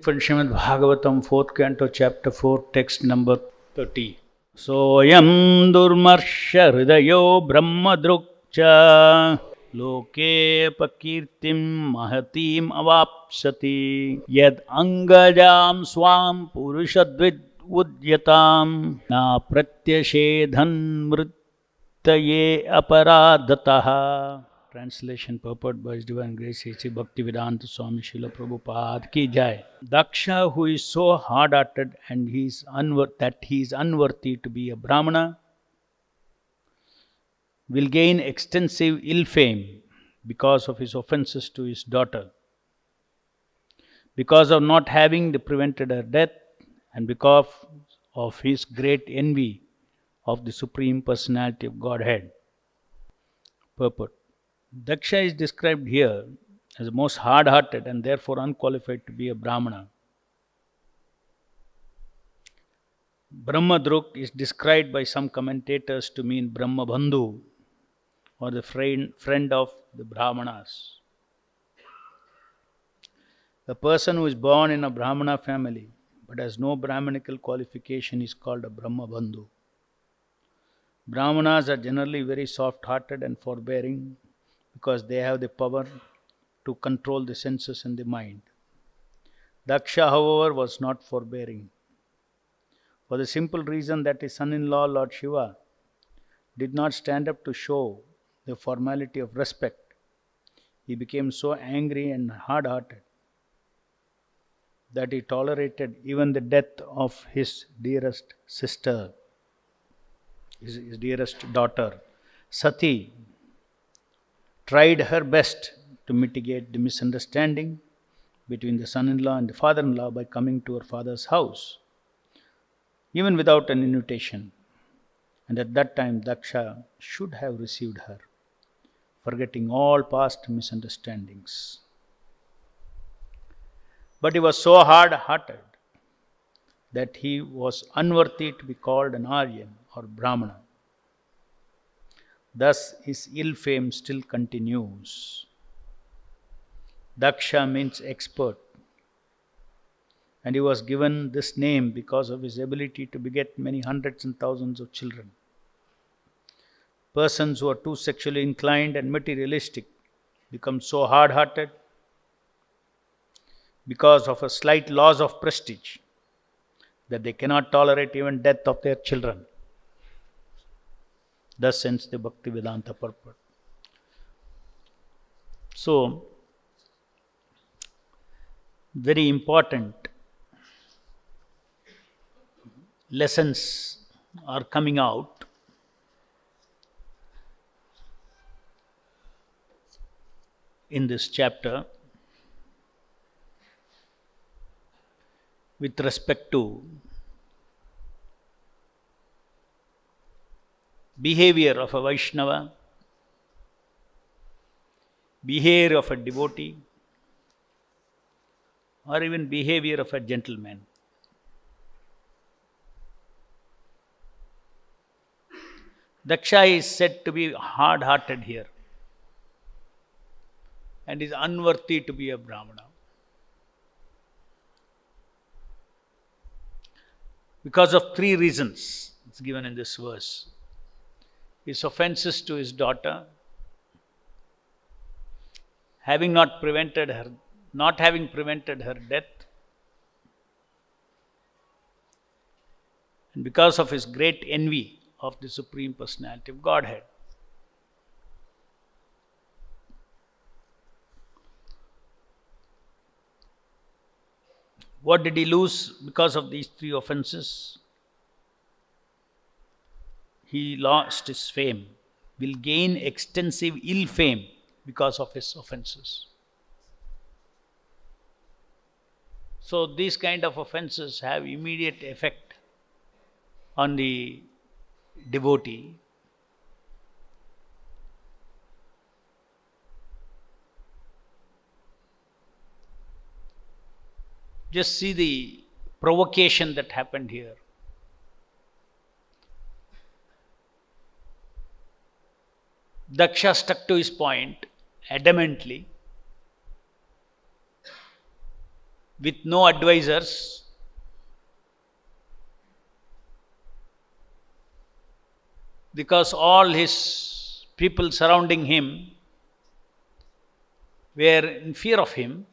from Srimad-Bhagavatam, 4th canto, chapter 4, text number 30. Soyam durmarsha hridayo brahmadrukcha loke pakirtim mahatim avapsati yad angajam swam purushadvid udyatam na pratyashedhan mrittaye aparadataha. Translation purport by His Divine Grace H. Bhaktivedanta Swami Srila Prabhupada ki jai. Daksha, who is so hard-hearted and he is unworthy to be a Brahmana, will gain extensive ill fame because of his offenses to his daughter, because of not having prevented her death, and because of his great envy of the Supreme Personality of Godhead. Purport. Daksha is described here as most hard-hearted and therefore unqualified to be a Brahmana. Brahmadruk is described by some commentators to mean Brahmabandhu, or the friend of the Brahmanas. A person who is born in a Brahmana family but has no Brahmanical qualification is called a Brahmabandhu. Brahmanas are generally very soft-hearted and forbearing because they have the power to control the senses and the mind. Daksha, however, was not forbearing, for the simple reason that his son-in-law, Lord Shiva, did not stand up to show the formality of respect. He became so angry and hard-hearted that he tolerated even the death of his dearest sister, his dearest daughter. Sati tried her best to mitigate the misunderstanding between the son-in-law and the father-in-law by coming to her father's house, even without an invitation. And at that time, Daksha should have received her, forgetting all past misunderstandings. But he was so hard-hearted that he was unworthy to be called an Aryan or Brahmana. Thus, his ill fame still continues. Daksha means expert, and he was given this name because of his ability to beget many hundreds and thousands of children. Persons who are too sexually inclined and materialistic become so hard-hearted because of a slight loss of prestige that they cannot tolerate even death of their children. Thus ends the Bhaktivedanta purport. So, very important lessons are coming out in this chapter with respect to behavior of a Vaishnava, behavior of a devotee, or even behavior of a gentleman. Daksha is said to be hard-hearted here and is unworthy to be a Brahmana. Because of three reasons it's given in this verse. His offenses to his daughter, not having prevented her death, and because of his great envy of the Supreme Personality of Godhead. What did he lose because of these three offenses? He lost his fame, will gain extensive ill fame because of his offenses. So these kind of offenses have immediate effect on the devotee. Just see the provocation that happened here. Daksha stuck to his point adamantly with no advisors, because all his people surrounding him were in fear of him.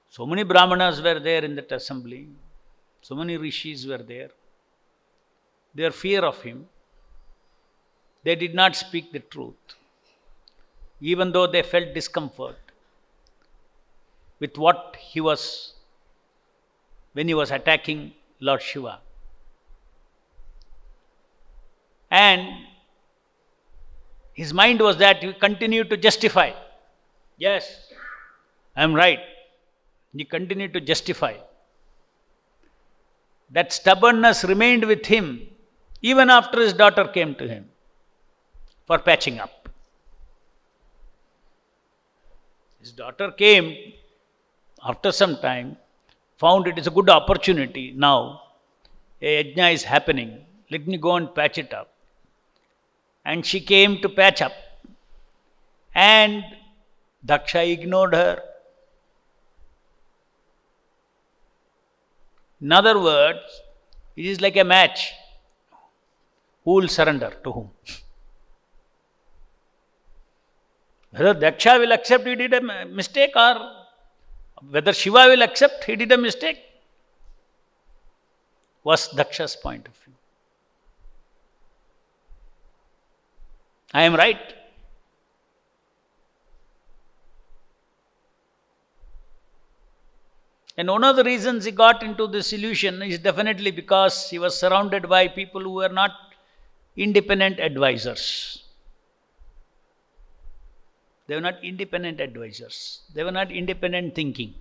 So many Brahmanas were there in that assembly. So many rishis were there. Their fear of him. They did not speak the truth, even though they felt discomfort with what he was, when he was attacking Lord Shiva. And his mind was that he continued to justify. Yes, I am right. He continued to justify. That stubbornness remained with him even after his daughter came to him for patching up. His daughter came after some time, found it is a good opportunity now. A yajna is happening. Let me go and patch it up. And she came to patch up. And Daksha ignored her. In other words, it is like a match. Who will surrender to whom? Whether Daksha will accept he did a mistake, or whether Shiva will accept he did a mistake, was Daksha's point of view. I am right. And one of the reasons he got into this illusion is definitely because he was surrounded by people who were not independent advisors. They were not independent advisors. They were not independent thinking.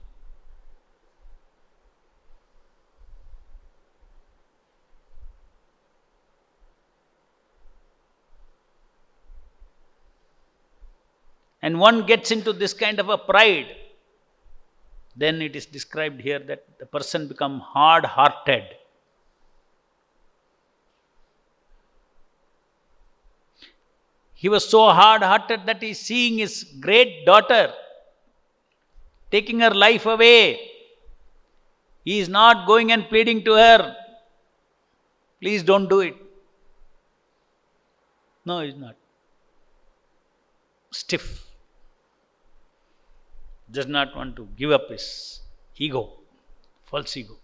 And one gets into this kind of a pride, then it is described here that the person become hard-hearted. He was so hard-hearted that he is seeing his great daughter taking her life away. He is not going and pleading to her, please don't do it. No, he is not. Stiff. Does not want to give up his ego, false ego.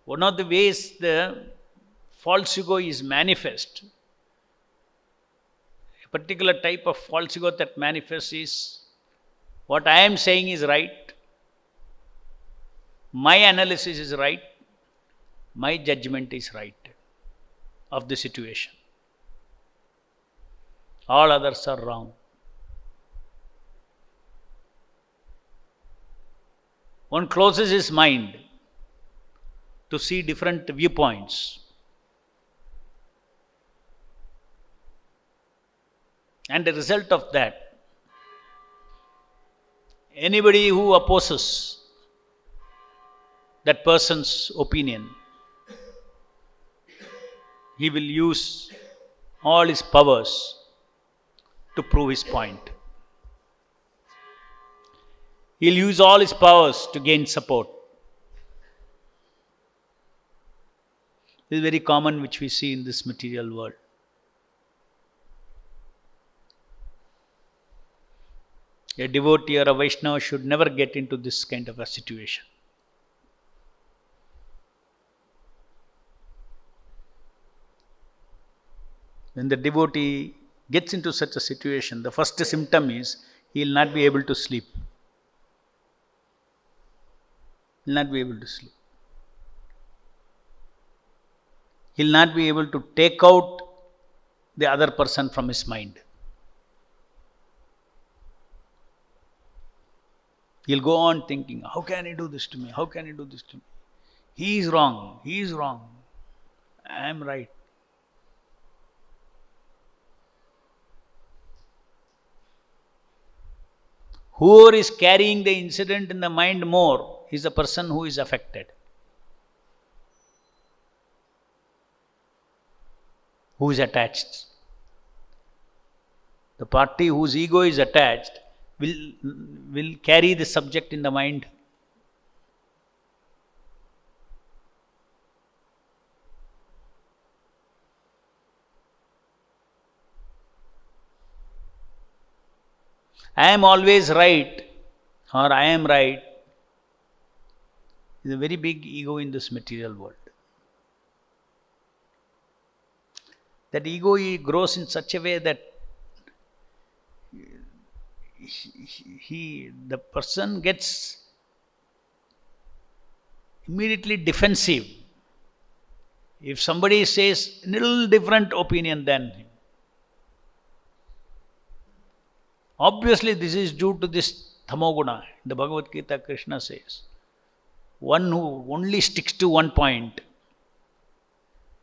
One of the ways the false ego is manifest, a particular type of false ego that manifests is, what I am saying is right, my analysis is right, my judgment is right of the situation. All others are wrong. One closes his mind to see different viewpoints. And the result of that, anybody who opposes that person's opinion, he will use all his powers to prove his point. He'll use all his powers to gain support. This is very common, which we see in this material world. A devotee or a Vaishnava should never get into this kind of a situation. When the devotee gets into such a situation, the first symptom is he will not be able to sleep. He will not be able to sleep. He will not be able to take out the other person from his mind. He will go on thinking, how can he do this to me? How can he do this to me? He is wrong. He is wrong. I am right. Whoever is carrying the incident in the mind more is the person who is affected, who is attached. The party whose ego is attached will carry the subject in the mind. I am always right, or I am right, is a very big ego in this material world. That ego grows in such a way that the person gets immediately defensive if somebody says a little different opinion than him. Obviously, this is due to this tamoguna. In the Bhagavad Gita, Krishna says, one who only sticks to one point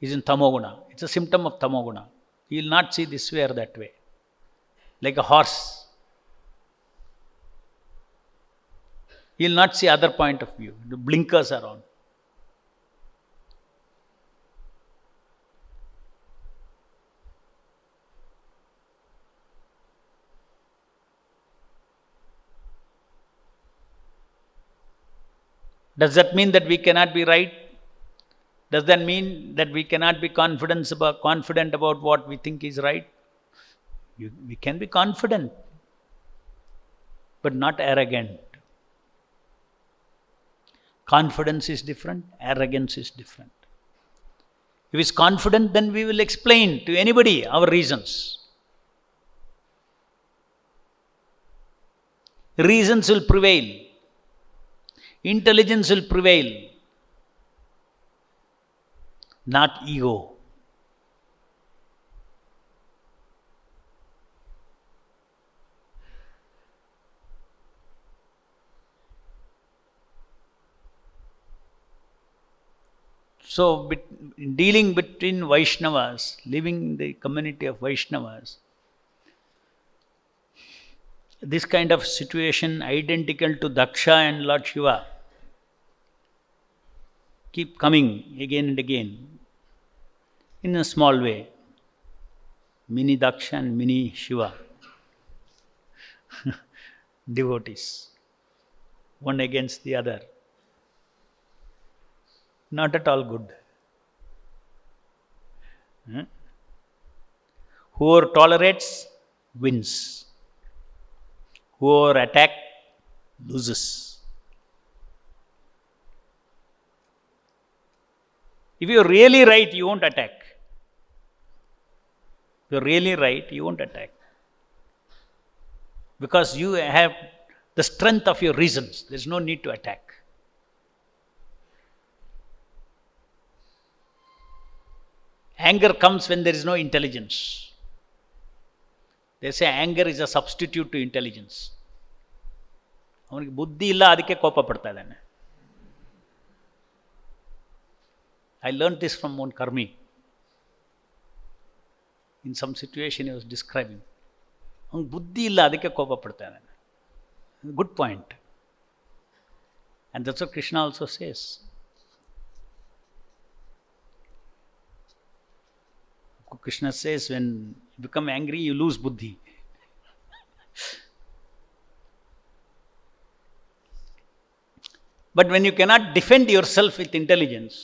is in tamoguna. It's a symptom of tamoguna. He will not see this way or that way. Like a horse. He will not see other point of view. The blinkers are on. Does that mean that we cannot be right? Does that mean that we cannot be confident about what we think is right? We can be confident, but not arrogant. Confidence is different, arrogance is different. If he's confident, then we will explain to anybody our reasons. Reasons will prevail. Intelligence will prevail. Not ego. So, in dealing between Vaishnavas, living in the community of Vaishnavas, this kind of situation identical to Daksha and Lord Shiva keep coming again and again in a small way. Mini Daksha and mini Shiva. Devotees. One against the other. Not at all good. Whoever tolerates wins. Whoever attacks loses. If you're really right, you won't attack. If you're really right, you won't attack. Because you have the strength of your reasons. There's no need to attack. Anger comes when there is no intelligence. They say anger is a substitute to intelligence. ಅವನಿಗೆ ಬುದ್ಧಿ ಇಲ್ಲ ಅದಕ್ಕೆ ಕೋಪ ಪಡ್ತಾ ಇದ್ದಾನೆ. I learned this from one Karmi. In some situation he was describing. ಅವನಿಗೆ ಬುದ್ಧಿ ಇಲ್ಲ ಅದಕ್ಕೆ ಕೋಪ ಪಡ್ತಾ ಇದ್ದಾನೆ. Good point. And that's what Krishna also says. Krishna says when you become angry, you lose buddhi. But when you cannot defend yourself with intelligence,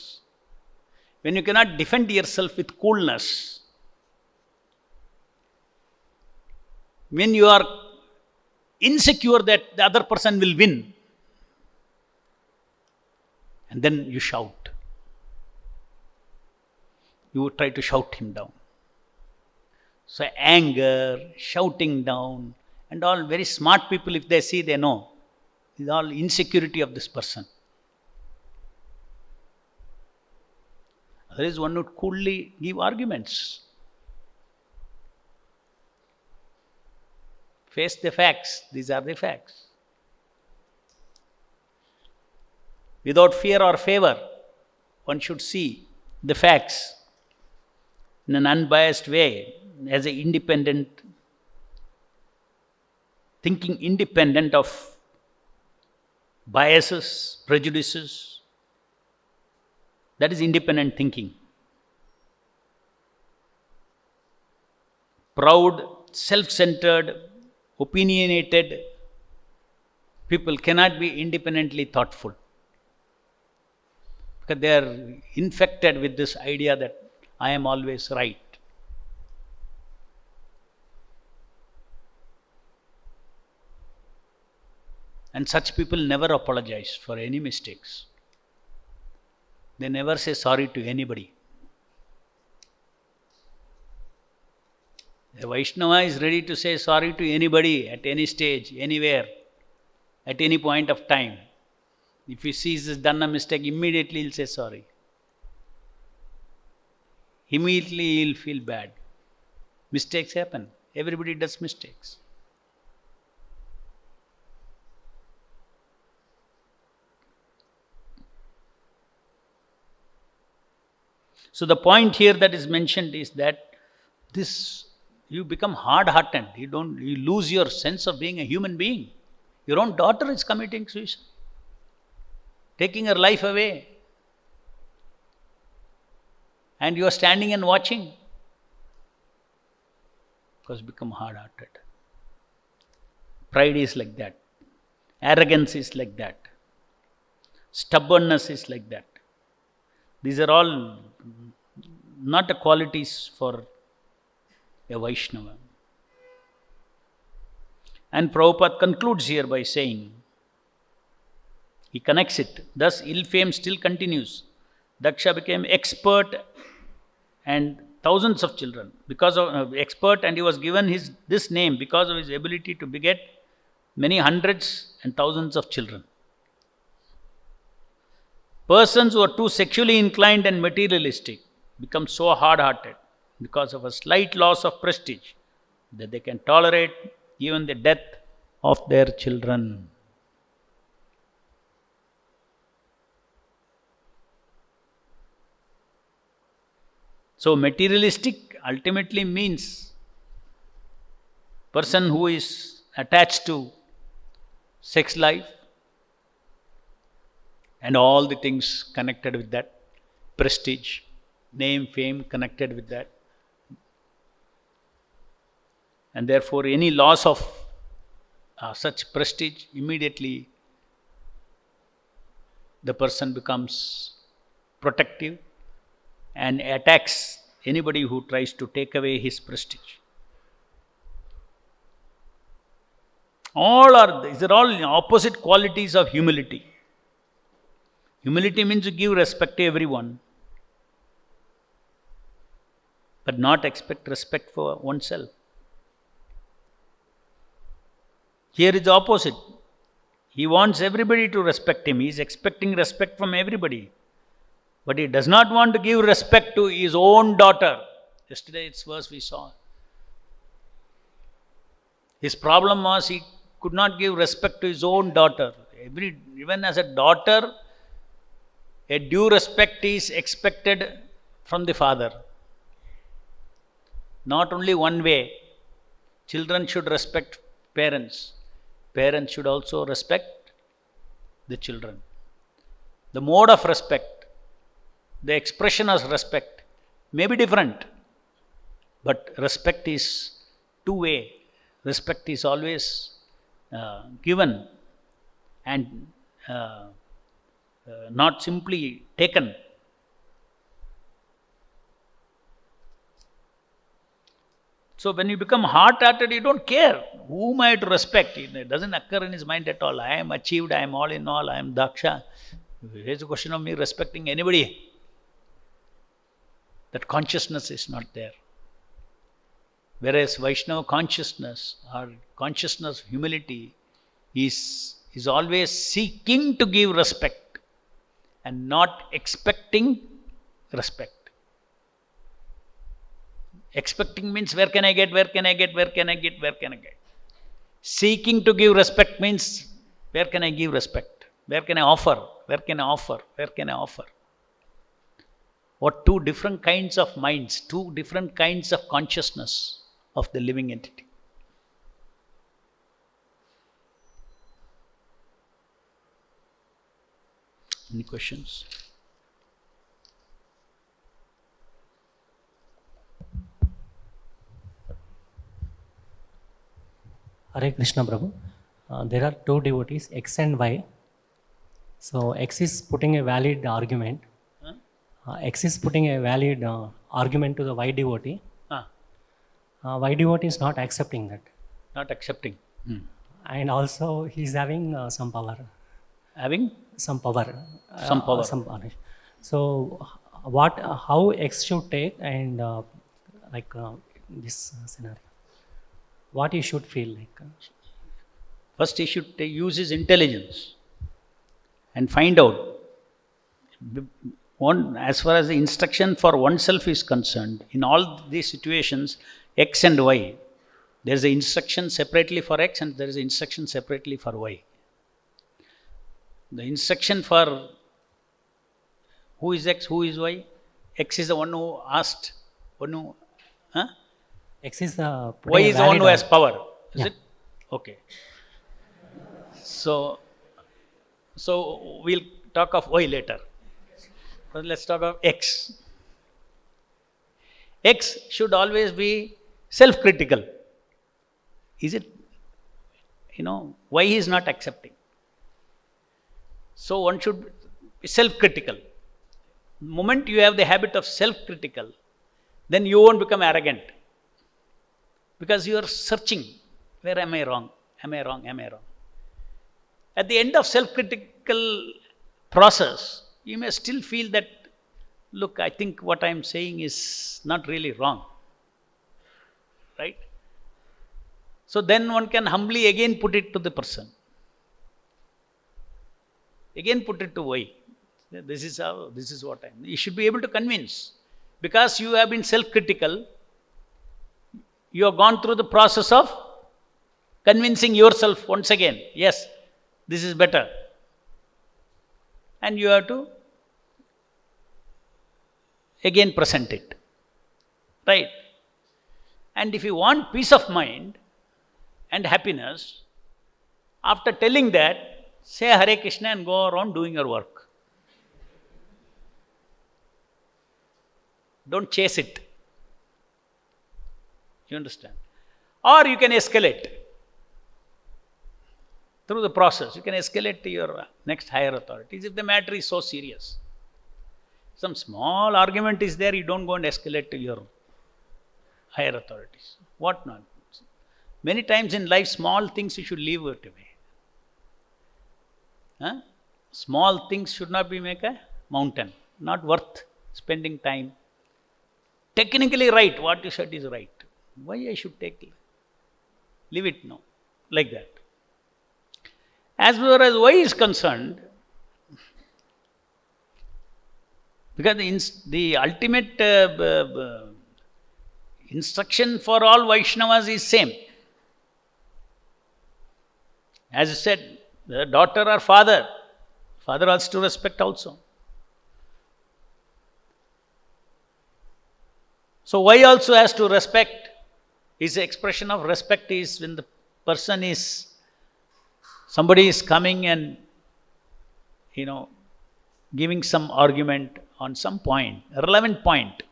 when you cannot defend yourself with coolness, when you are insecure that the other person will win, and then you shout. You try to shout him down. So anger, shouting down, and all very smart people, if they see, they know. It's all insecurity of this person. Otherwise, one would coolly give arguments. Face the facts. These are the facts. Without fear or favor, one should see the facts in an unbiased way, as an independent, thinking independent of biases, prejudices. That is independent thinking. Proud, self-centered, opinionated people cannot be independently thoughtful. Because they are infected with this idea that I am always right. And such people never apologize for any mistakes. They never say sorry to anybody. A Vaishnava is ready to say sorry to anybody at any stage, anywhere, at any point of time. If he sees he's done a mistake, immediately he'll say sorry. Immediately he'll feel bad. Mistakes happen. Everybody does mistakes. So the point here that is mentioned is that you become hard-hearted. You lose your sense of being a human being. Your own daughter is committing suicide, taking her life away, and you are standing and watching. Because become hard-hearted. Pride is like that. Arrogance is like that. Stubbornness is like that. These are all not the qualities for a Vaishnava. And Prabhupada concludes here by saying, he connects it. Thus, ill fame still continues. Daksha became expert and thousands of children. Because of expert, and he was given this name because of his ability to beget many hundreds and thousands of children. Persons who are too sexually inclined and materialistic become so hard-hearted because of a slight loss of prestige that they can tolerate even the death of their children. So materialistic ultimately means person who is attached to sex life and all the things connected with that, prestige, name, fame connected with that. And therefore any loss of such prestige, immediately the person becomes protective and attacks anybody who tries to take away his prestige. These are all opposite qualities of humility. Humility means to give respect to everyone, but not expect respect for oneself. Here is the opposite. He wants everybody to respect him. He is expecting respect from everybody. But he does not want to give respect to his own daughter. Yesterday's verse we saw. His problem was he could not give respect to his own daughter. Even as a daughter, a due respect is expected from the father. Not only one way. Children should respect parents. Parents should also respect the children. The mode of respect, the expression of respect may be different, but respect is two-way. Respect is always given and not simply taken. So when you become hard-hearted, you don't care whom I have to respect. It doesn't occur in his mind at all. I am achieved, I am all in all, I am Daksha. It's a question of me respecting anybody. That consciousness is not there. Whereas Vaishnava consciousness or consciousness of humility is always seeking to give respect and not expecting respect. Expecting means where can I get, where can I get, where can I get, where can I get. Seeking to give respect means where can I give respect, where can I offer, where can I offer, where can I offer. What two different kinds of minds, two different kinds of consciousness of the living entity. Any questions? Hare Krishna Prabhu. There are two devotees, X and Y. So X is putting a valid argument. Huh? X is putting a valid argument to the Y devotee. Ah, Y devotee is not accepting that. not accepting. And also he is having some power. Having Some power. some power. So what, how X should take and this scenario? What he should feel like? First, he should use his intelligence and find out. As far as the instruction for oneself is concerned, in all these situations, X and Y, there is an instruction separately for X and there is an instruction separately for Y. The instruction for who is X, who is Y? X is the one who asked, X is Y is the one who has power, is it? Okay. So we'll talk of Y later. But let's talk of X. X should always be self-critical. Is it? Y is not accepting. So one should be self-critical. The moment you have the habit of self-critical, then you won't become arrogant. Because you are searching, where am I wrong? Am I wrong? Am I wrong? At the end of self-critical process, you may still feel that, look, I think what I am saying is not really wrong. Right? So then one can humbly again put it to the person. Again put it to Y. This is what I am. You should be able to convince. Because you have been self-critical, you have gone through the process of convincing yourself once again, yes, this is better. And you have to again present it. Right? And if you want peace of mind and happiness, after telling that, say Hare Krishna and go around doing your work. Don't chase it. You understand? Or you can escalate. Through the process, you can escalate to your next higher authorities if the matter is so serious. Some small argument is there, you don't go and escalate to your higher authorities. What not? Many times in life, small things you should leave it away. Small things should not be make a mountain. Not worth spending time. Technically right, what you said is right. Why I should take it? Leave it now. Like that. As far as Y is concerned, because the ultimate instruction for all Vaishnavas is same. As I said, the daughter or father has to respect also. So Y also has to respect. His expression of respect is when the person is, somebody is coming and, giving some argument on some point, a relevant point.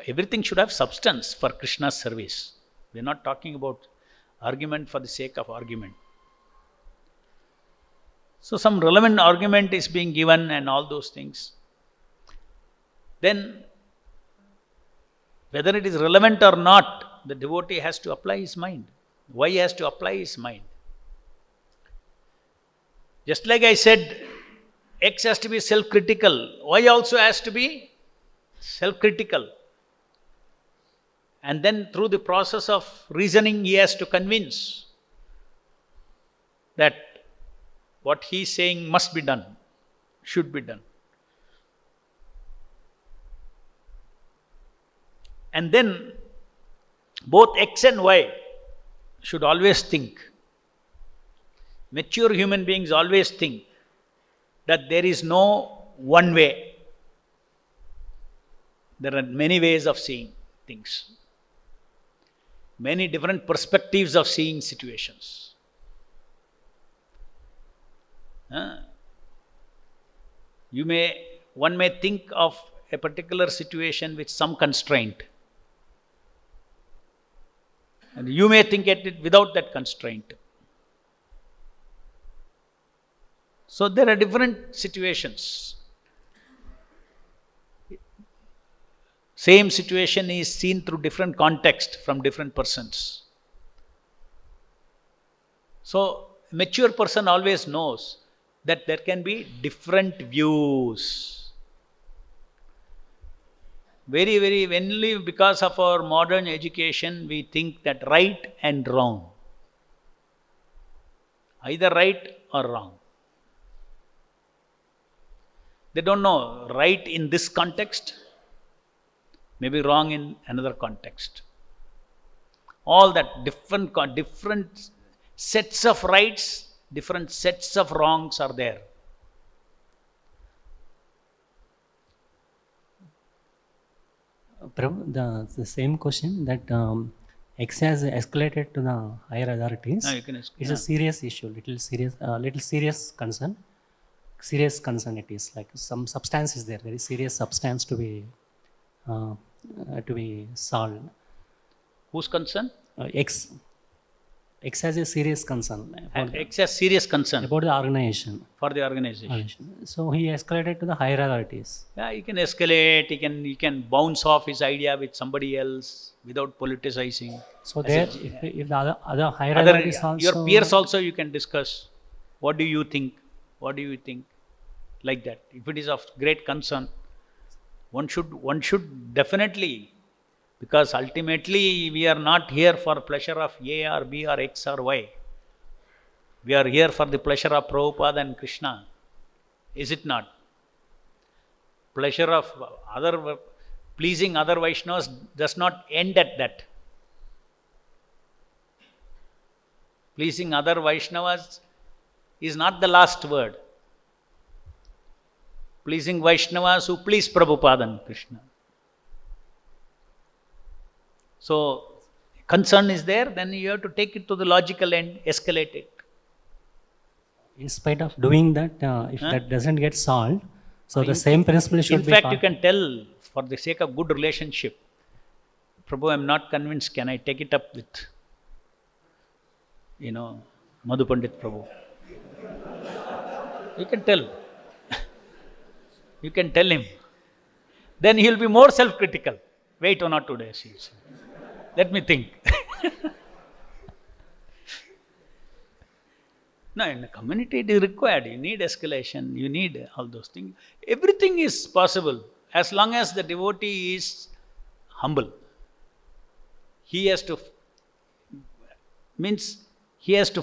Everything should have substance for Krishna's service. We are not talking about argument for the sake of argument. So some relevant argument is being given and all those things. Then, whether it is relevant or not, the devotee has to apply his mind. Why he has to apply his mind? Just like I said, X has to be self-critical. Y also has to be self-critical. And then through the process of reasoning, he has to convince that what he is saying must be done, should be done. And then both X and Y should always think. Mature human beings always think that there is no one way. There are many ways of seeing things. Many different perspectives of seeing situations. One may think of a particular situation with some constraint. And you may think at it without that constraint. So there are different situations. Same situation is seen through different context from different persons. So mature person always knows that there can be different views. Very only because of our modern education we think that right and wrong. Either right or wrong. They don't know right in this context, maybe wrong in another context. All that different sets of rights, different sets of wrongs are there. Prabhu, the same question that X has escalated to the higher authorities. You can It's a serious issue, little serious concern. Serious concern it is, like some substance is there, very serious substance to be solved. Whose concern? X has a serious concern. X has serious concern about the organization. For the organization. So he escalated to the higher authorities. Yeah, he can escalate. He can bounce off his idea with somebody else without politicizing. So there, if the other higher authorities also, your peers also, you can discuss. What do you think? What do you think? Like that. If it is of great concern, one should definitely. Because ultimately we are not here for pleasure of A or B or X or Y. We are here for the pleasure of Prabhupada and Krishna. Is it not? Pleasure of pleasing other Vaishnavas does not end at that. Pleasing other Vaishnavas is not the last word. Pleasing Vaishnavas who please Prabhupada and Krishna. So, concern is there, then you have to take it to the logical end, escalate it. In spite of doing that, if that doesn't get solved, so the same principle should be. In fact, you can tell, for the sake of good relationship, Prabhu, I am not convinced, can I take it up with, Madhu Pandit Prabhu? You can tell. You can tell him. Then he will be more self-critical. Wait 1 or 2 days, he will say. Let me think. No, in the community it is required. You need escalation. You need all those things. Everything is possible as long as the devotee is humble. He has to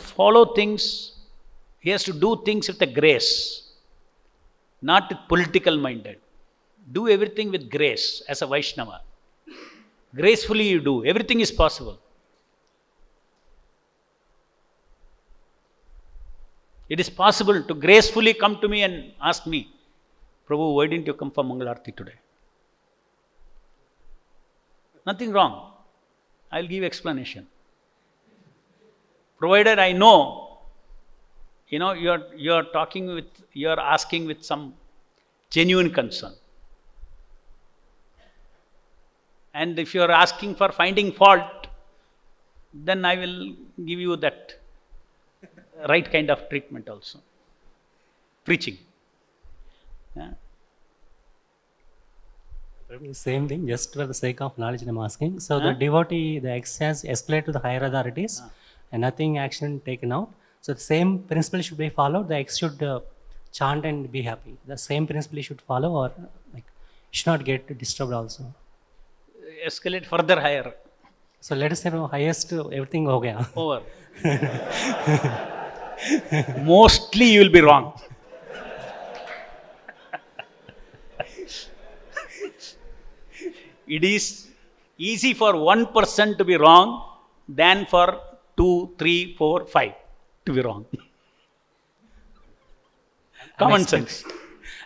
follow things. He has to do things with a grace, not with political minded. Do everything with grace as a Vaishnava. Gracefully you do. Everything is possible. It is possible to gracefully come to me and ask me, Prabhu, why didn't you come for Mangalarti today? Nothing wrong. I will give explanation. Provided I know, you are asking with some genuine concern. And if you are asking for finding fault, then I will give you that right kind of treatment also. Preaching. Yeah. Same thing, just for the sake of knowledge I'm asking. So the devotee, the X has escalated to the higher authorities and nothing action taken out. So the same principle should be followed. The X should chant and be happy. The same principle he should follow, or should not get disturbed also. Escalate further higher. So let us say highest everything ho gaya. Over. Mostly you will be wrong. It is easy for one person to be wrong than for 2, 3, 4, 5 to be wrong. Common sense.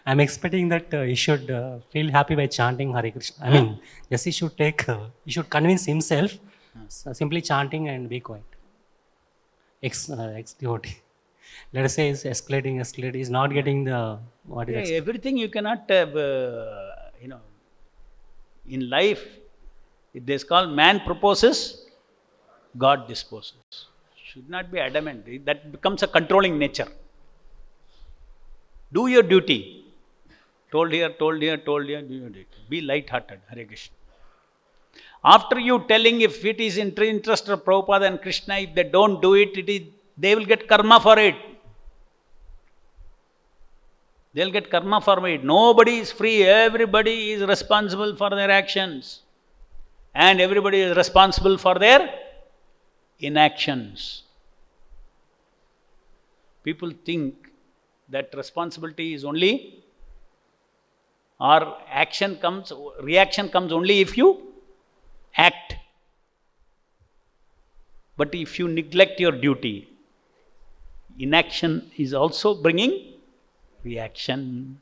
I'm expecting that he should feel happy by chanting Hare Krishna. I mean, yes, he should convince himself, simply chanting and be quiet. Ex-devotee. Let us say he's escalating, he's not getting the, what is everything you cannot have, in life, it is called man proposes, God disposes. Should not be adamant. That becomes a controlling nature. Do your duty. Told here, do your duty. Be light-hearted. Hare Krishna. After you telling if it is in interest of Prabhupada and Krishna, if they don't do it, they will get karma for it. They'll get karma for it. Nobody is free. Everybody is responsible for their actions. And everybody is responsible for their inactions. People think that responsibility is only, or reaction comes only if you act. But if you neglect your duty, inaction is also bringing reaction.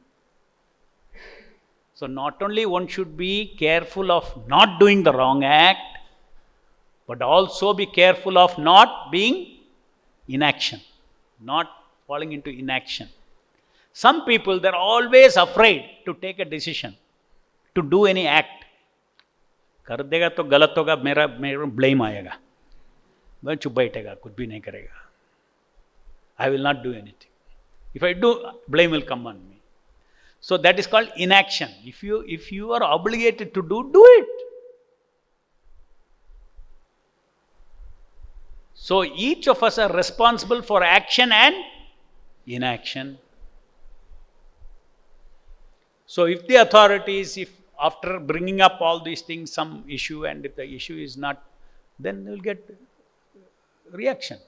So not only one should be careful of not doing the wrong act, but also be careful of not being inaction, not falling into inaction. Some people, they're always afraid to take a decision, to do any act. कर देगा तो गलत होगा, मेरा blame आएगा, मैं चुप बैठेगा, कुछ भी नहीं करेगा. I will not do anything. If I do, blame will come on me. So that is called inaction. If you are obligated to do it. So each of us are responsible for action and inaction. So if the authorities, if after bringing up all these things, some issue, and if the issue is not, then they will get reaction.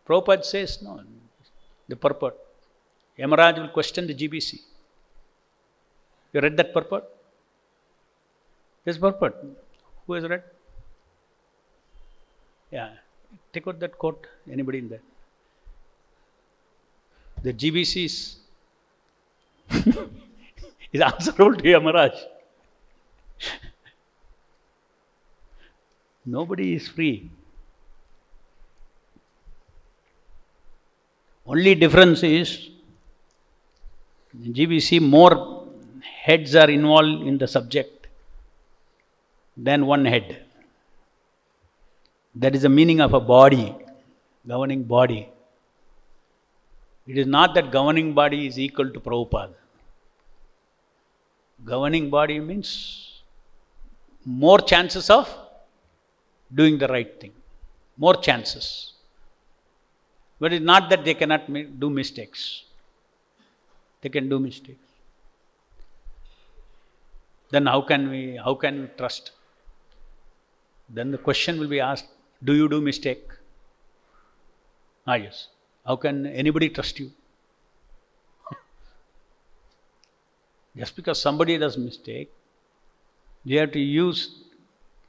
Prabhupada says, no, the purport. Yamaraj will question the GBC. You read that purport? This purport. Who has read? Yeah. Take out that quote. Anybody in there? The GBC is answerable to Yamaraj. Nobody is free. Only difference is, in GBC, more heads are involved in the subject than one head. That is the meaning of a body, governing body. It is not that governing body is equal to Prabhupada. Governing body means more chances of doing the right thing. More chances. But it's not that they cannot do mistakes. They can do mistakes. Then how can we trust? Then the question will be asked, do you do mistake? Yes. How can anybody trust you? Just because somebody does mistake, you have to use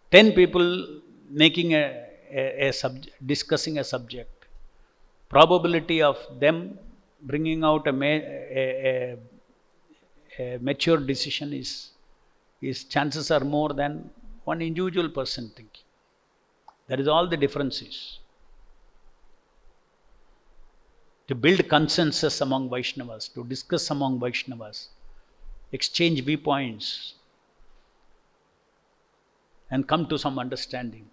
10 people making discussing a subject. Probability of them bringing out a mature decision is chances are more than one individual person thinking. That is all the difference is. To build consensus among Vaishnavas, to discuss among Vaishnavas, exchange viewpoints, and come to some understanding.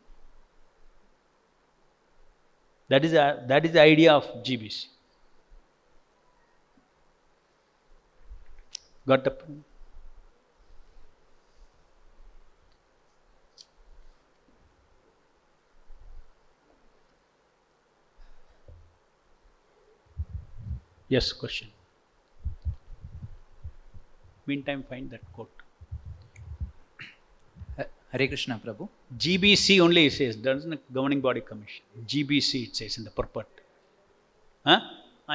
That is the idea of GBC. Got the point? Yes, question. Meantime, find that quote. Hare Krishna, Prabhu. GBC only says, doesn't Governing Body Commission. GBC it says in the purport. Huh?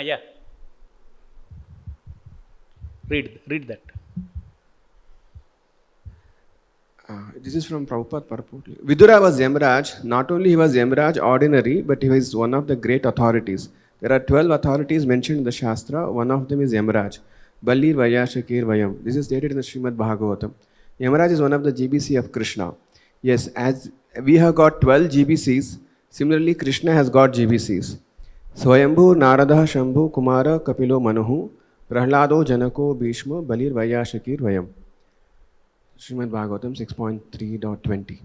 Yeah. Read that. This is from Prabhupada purport. Vidura was Yamaraj. Not only he was Yamaraj ordinary, but he was one of the great authorities. There are 12 authorities mentioned in the Shastra. One of them is Yamaraj. Ballir Vayashakir Vayam. This is stated in the Srimad-Bhagavatam. Yamaraj is one of the GBC of Krishna. Yes, as we have got 12 GBCs, similarly Krishna has got GBCs. Swayambhu, Narada, Shambhu, Kumara, Kapilo, Manuhu, Prahlado, Janako, Bhishma, Balir, Vayashakir, Vayam. Srimad-Bhagavatam 6.3.20.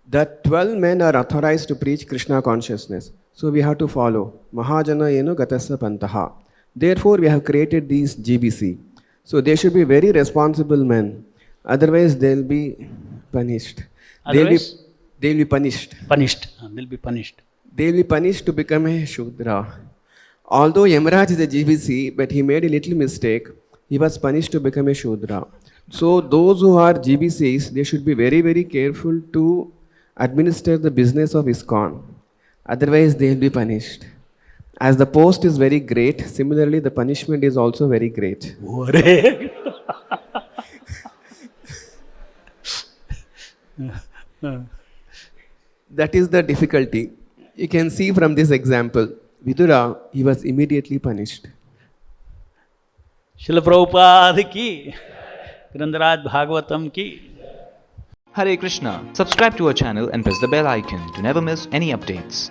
That 12 men are authorized to preach Krishna consciousness. So we have to follow. Mahajana yenu gatassa pantaha. Therefore, we have created these GBC. So they should be very responsible men. Otherwise, they'll be punished. Otherwise? They'll be punished. Punished. They'll be punished. They'll be punished to become a Shudra. Although Yamaraj is a GBC, but he made a little mistake. He was punished to become a Shudra. So those who are GBCs, they should be very, very careful to administer the business of ISKCON. Otherwise, they will be punished. As the post is very great, similarly the punishment is also very great. That is the difficulty. You can see from this example, Vidura, he was immediately punished. Srila Prabhupada ki, Grandharaj Bhagavatam ki. Hare Krishna. Subscribe to our channel and press the bell icon to never miss any updates.